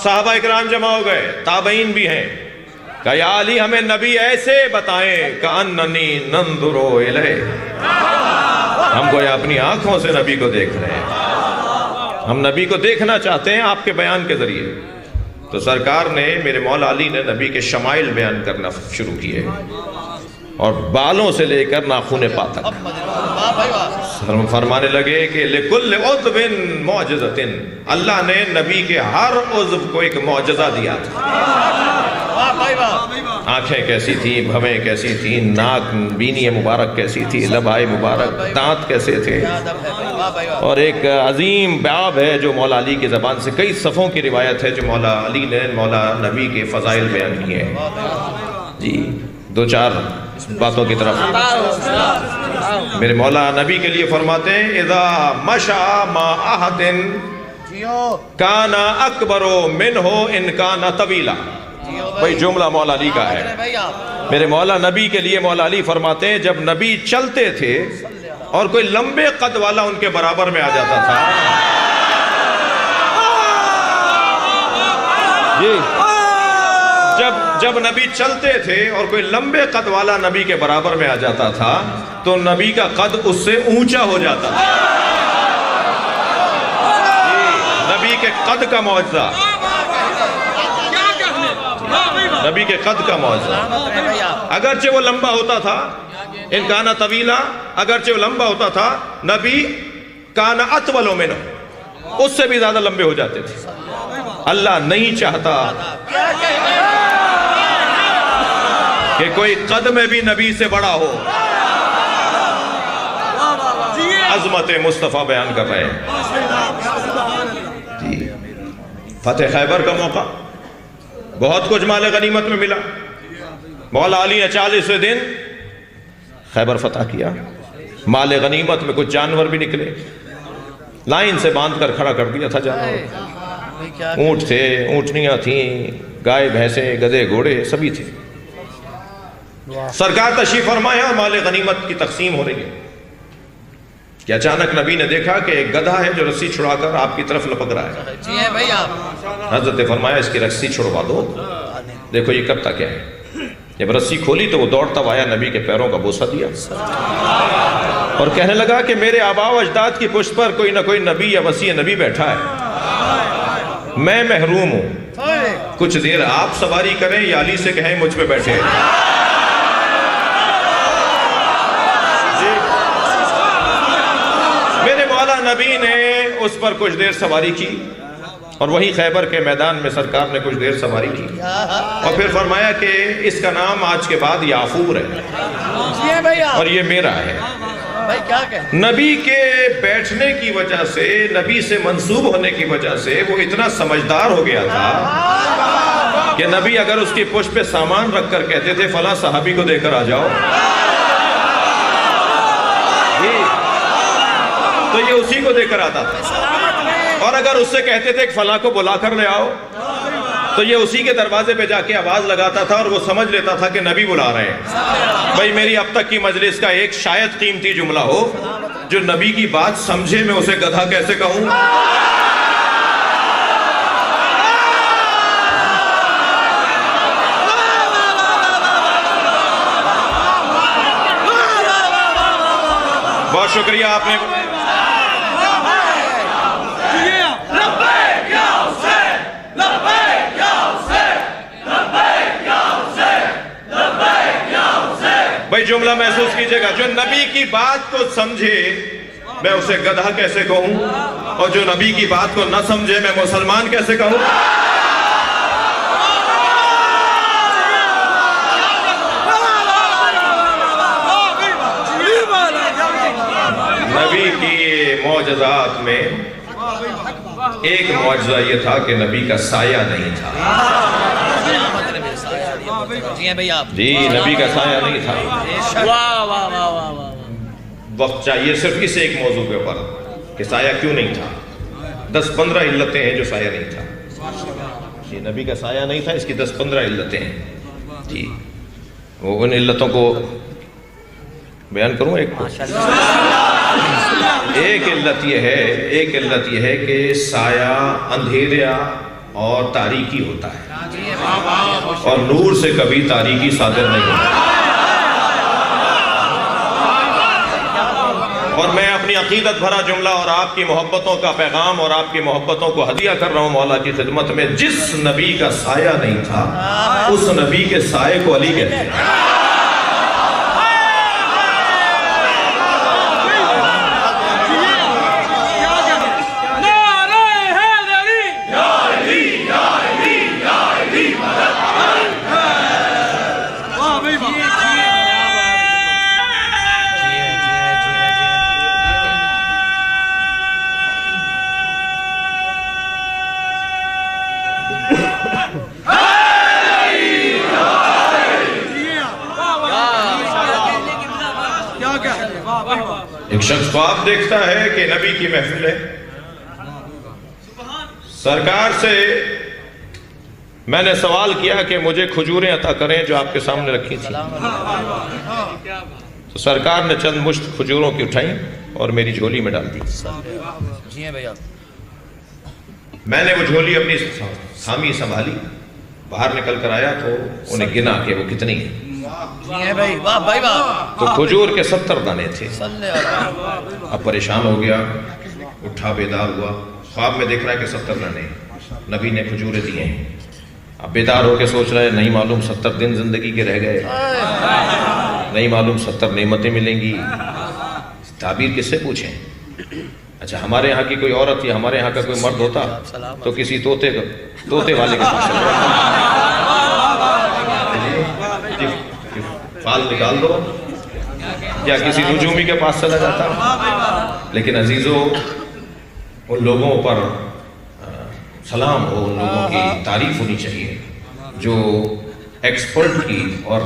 صحابہ اکرام جمع ہو گئے، تابعین بھی ہیں، کہ یا علی ہمیں نبی ایسے بتائیں کأننی ننظر الیہ، ہم کو اپنی آنکھوں سے نبی کو دیکھ رہے ہیں، ہم نبی کو دیکھنا چاہتے ہیں آپ کے بیان کے ذریعے. تو سرکار نے، میرے مولا علی نے نبی کے شمائل بیان کرنا شروع کیے، اور بالوں سے لے کر ناخن پا تک فرمانے لگے کہ لِكُلِّ عُضْوٍ مُعْجِزَةٍ، اللہ نے نبی کے ہر عضو کو ایک معجزہ دیا تھا. آنکھیں کیسی تھیں، بھویں کیسی تھیں، ناک بینی مبارک کیسی تھی، لبائے مبارک، دانت کیسے تھے. اور ایک عظیم باب ہے جو مولا علی کی زبان سے، کئی صفوں کی روایت ہے جو مولا علی نے مولا نبی کے فضائل بیان کیے ہیں. جی 2-4 باتوں کی طرف میرے مولا نبی کے لیے فرماتے ہیں اذا مشى مع احد كان اکبر منہ ان کان طویلا. بھئی جملہ مولا علی کا ہے. میرے مولا نبی کے لیے مولا علی فرماتے ہیں جب نبی چلتے تھے اور کوئی لمبے قد والا ان کے برابر میں آ جاتا تھا، جی جب نبی چلتے تھے اور کوئی لمبے قد والا نبی کے برابر میں آ جاتا تھا تو نبی کا قد اس سے اونچا ہو جاتا تھا. نبی کے قد کا معجزہ، نبی کے قد کا معجزہ. اگرچہ وہ لمبا ہوتا تھا، ان کانا طویلا، اگرچہ وہ لمبا ہوتا تھا، نبی کانا اطول منہ، اس سے بھی زیادہ لمبے ہو جاتے تھے. اللہ نہیں چاہتا کہ کوئی قد میں بھی نبی سے بڑا ہو. عظمت مصطفیٰ بیان کر رہے ہیں. جی فتح خیبر کا موقع، بہت کچھ مال غنیمت میں ملا. مولا علی نے 40ویں دن خیبر فتح کیا. مال غنیمت میں کچھ جانور بھی نکلے، لائن سے باندھ کر کھڑا کر دیا تھا جانور. اونٹ تھے، اونٹنیاں تھیں، گائے بھینسیں، گدھے گھوڑے سبھی تھے. سرکار تشریف فرمائے اور مال غنیمت کی تقسیم ہو رہی ہے کہ اچانک نبی نے دیکھا کہ ایک گدھا ہے جو رسی چھڑا کر آپ کی طرف لپک رہا ہے. جی ہے بھیا. حضرت فرمایا اس کی رسی چھڑوا دو، دیکھو یہ کرتا کیا ہے. جب رسی کھولی تو وہ دوڑتا آیا، نبی کے پیروں کا بوسہ دیا اور کہنے لگا کہ میرے آباء و اجداد کی پشت پر کوئی نہ کوئی نبی یا وصی نبی بیٹھا ہے، میں محروم ہوں. کچھ دیر آپ سواری کریں یا علی سے کہیں مجھ پہ بیٹھے. میرے مولا نبی نے اس پر کچھ دیر سواری کی اور وہیں خیبر کے میدان میں سرکار نے کچھ دیر سواری کی اور پھر فرمایا کہ اس کا نام آج کے بعد یافور ہے اور یہ میرا ہے. نبی کے بیٹھنے کی وجہ سے، نبی سے منسوب ہونے کی وجہ سے وہ اتنا سمجھدار ہو گیا تھا کہ نبی اگر اس کی پشت پہ سامان رکھ کر کہتے تھے فلاں صحابی کو دے کر آ جاؤ تو یہ اسی کو دے کر آتا تھا. اور اگر اس سے کہتے تھے کہ فلاں کو بلا کر لے آؤ تو یہ اسی کے دروازے پہ جا کے آواز لگاتا تھا اور وہ سمجھ لیتا تھا کہ نبی بلا رہے ہیں. بھئی میری اب تک کی مجلس کا ایک شاید قیمتی جملہ ہو جو نبی کی بات سمجھے میں اسے گدھا کیسے کہوں؟ بہت شکریہ آپ نے بھائی جملہ محسوس کیجئے گا، جو نبی کی بات کو سمجھے میں اسے گدھا کیسے کہوں، اور جو نبی کی بات کو نہ سمجھے میں مسلمان کیسے کہوں؟ نبی کی معجزات میں ایک معجزہ یہ تھا کہ نبی کا سایہ نہیں تھا۔ جی نبی کا سایہ نہیں تھا۔ وقت چاہیے صرف اس ایک موضوع کے اوپر کہ سایہ کیوں نہیں تھا۔ 10-15 علتیں ہیں جو سایہ نہیں تھا۔ جی نبی کا سایہ نہیں تھا، اس کی 10-15 علتیں ہیں۔ جی وہ ان علتوں کو بیان کروں ایک علت یہ ہے کہ سایہ اندھیریا اور تاریکی ہوتا ہے، اور نور سے کبھی تاریکی صادر نہیں ہوتا۔ اور میں اپنی عقیدت بھرا جملہ اور آپ کی محبتوں کا پیغام اور آپ کی محبتوں کو ہدیہ کر رہا ہوں مولا کی خدمت میں، جس نبی کا سایہ نہیں تھا اس نبی کے سائے کو علی کہتے ہیں۔ ایک شخص خواب دیکھتا ہے کہ نبی کی محفل ہے، سرکار سے میں نے سوال کیا کہ مجھے کھجوریں عطا کریں جو آپ کے سامنے رکھی تھی، تو سرکار نے چند مشت کھجوروں کی اٹھائیں اور میری جھولی میں ڈال دی۔ میں نے وہ جھولی اپنی سامی سنبھالی، باہر نکل کر آیا تو انہیں گنا کہ وہ کتنی ہے، تو کھجور کے 70 دانے تھے۔ اب پریشان ہو گیا، اٹھا بیدار ہوا، خواب میں دیکھ رہا ہے کہ 70 دانے نبی نے کھجوریں دیے ہیں۔ اب بیدار ہو کے سوچ رہا ہے نہیں معلوم 70 دن زندگی کے رہ گئے، نہیں معلوم 70 نعمتیں ملیں گی، تعبیر کس سے پوچھیں؟ اچھا ہمارے یہاں کی کوئی عورت یا ہمارے یہاں کا کوئی مرد ہوتا تو کسی طوطے والے کے پاس چلا جاتا، فال نکال دو، یا کسی نجومی کے پاس چلا جاتا۔ لیکن عزیزو ان لوگوں پر سلام ہو، ان لوگوں کی تعریف ہونی چاہیے جو ایکسپرٹ کی اور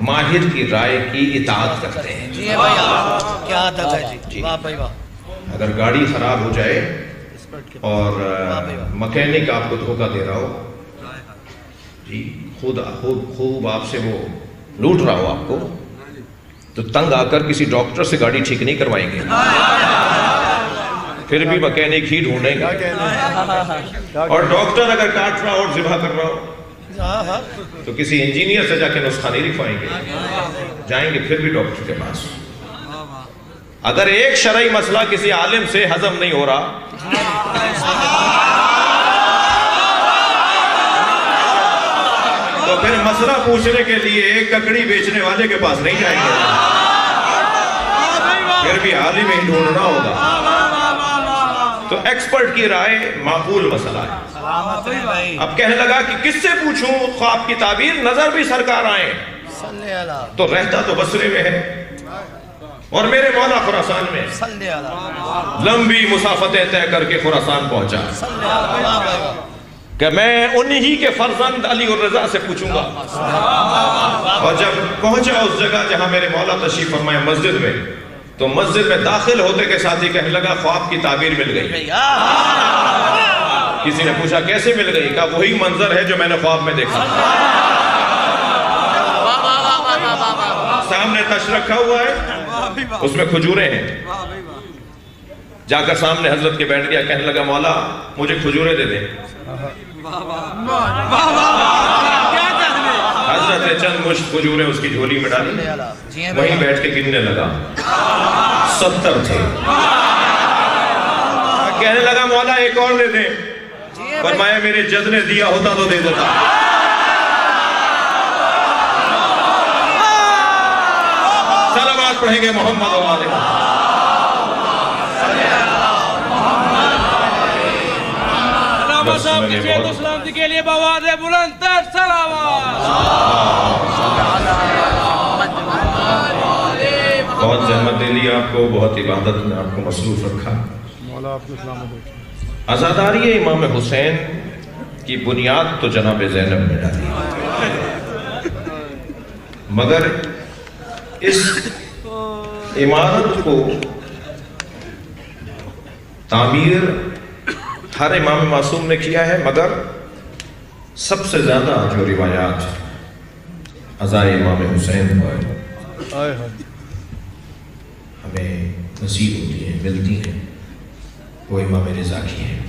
ماہر کی رائے کی اطاعت کرتے ہیں۔ کیا عادت ہے جی، واہ بھائی واہ۔ اگر گاڑی خراب ہو جائے اور مکینک آپ کو دھوکہ دے رہا ہو، جی خوب آپ سے وہ لوٹ رہا ہو آپ کو، تو تنگ آ کر کسی ڈاکٹر سے گاڑی ٹھیک نہیں کروائیں گے، پھر بھی مکینک ہی ڈھونڈیں گے۔ اور ڈاکٹر اگر کاٹ رہا ہو اور ذبح کر رہا ہو تو کسی انجینئر سے جا کے نسخہ نہیں لکھوائیں گے، جائیں گے پھر بھی ڈاکٹر کے پاس۔ اگر ایک شرعی مسئلہ کسی عالم سے ہضم نہیں ہو رہا تو پھر مسئلہ پوچھنے کے لیے ایک ککڑی بیچنے والے کے پاس نہیں جائیں گے، پھر بھی عالم ہی ڈھونڈنا ہوگا۔ تو ایکسپرٹ کی رائے معقول مسئلہ ہے۔ اب کہنے لگا کہ کس سے پوچھوں خواب کی تعبیر، نظر بھی سرکار آئیں، تو رہتا تو بصرے میں ہے اور میرے مولا خراسان میں، لمبی مسافتیں طے کر کے خراسان پہنچا کہ میں انہی کے فرزند علی الرضا سے پوچھوں گا۔ اور جب پہنچا اس جگہ جہاں میرے مولا تشریف فرمائے مسجد میں، تو مسجد میں داخل ہوتے کے ساتھ ہی کہنے لگا خواب کی تعبیر مل گئی۔ کسی نے پوچھا کیسے مل گئی؟ کہا وہی منظر ہے جو میں نے خواب میں دیکھا، سامنے تش رکھا ہوا ہے، اس میں کھجوریں ہیں، جا کر سامنے حضرت کے بیٹھ گیا، کہنے لگا مولا مجھے کھجوریں دے دیں۔ حضرت نے چند مشت کھجوریں اس کی جھولی میں ڈالی، وہیں بیٹھ کے گننے لگا، 70 تھے۔ کہنے لگا مولا ایک اور دے دیں، فرمایا میرے جد نے دیا ہوتا تو دے دیتا۔ صلوات پڑھیں گے محمد و آلہ محمد۔ صاحب کی صحت و سلامتی کے لیے بآواز بلند تر صلوات۔ بہت زحمت دے لی آپ کو، بہت عبادت میں آپ کو مصروف رکھا۔ عزاداری امام حسین کی بنیاد تو جناب زینب نے ڈالی، مگر اس عمارت کو تعمیر ہر امام معصوم نے کیا ہے، مگر سب سے زیادہ جو روایات عزائے امام حسین پر ہمیں نصیب ہوتی ہیں، ملتی ہیں، وہ امام رضا کی ہیں۔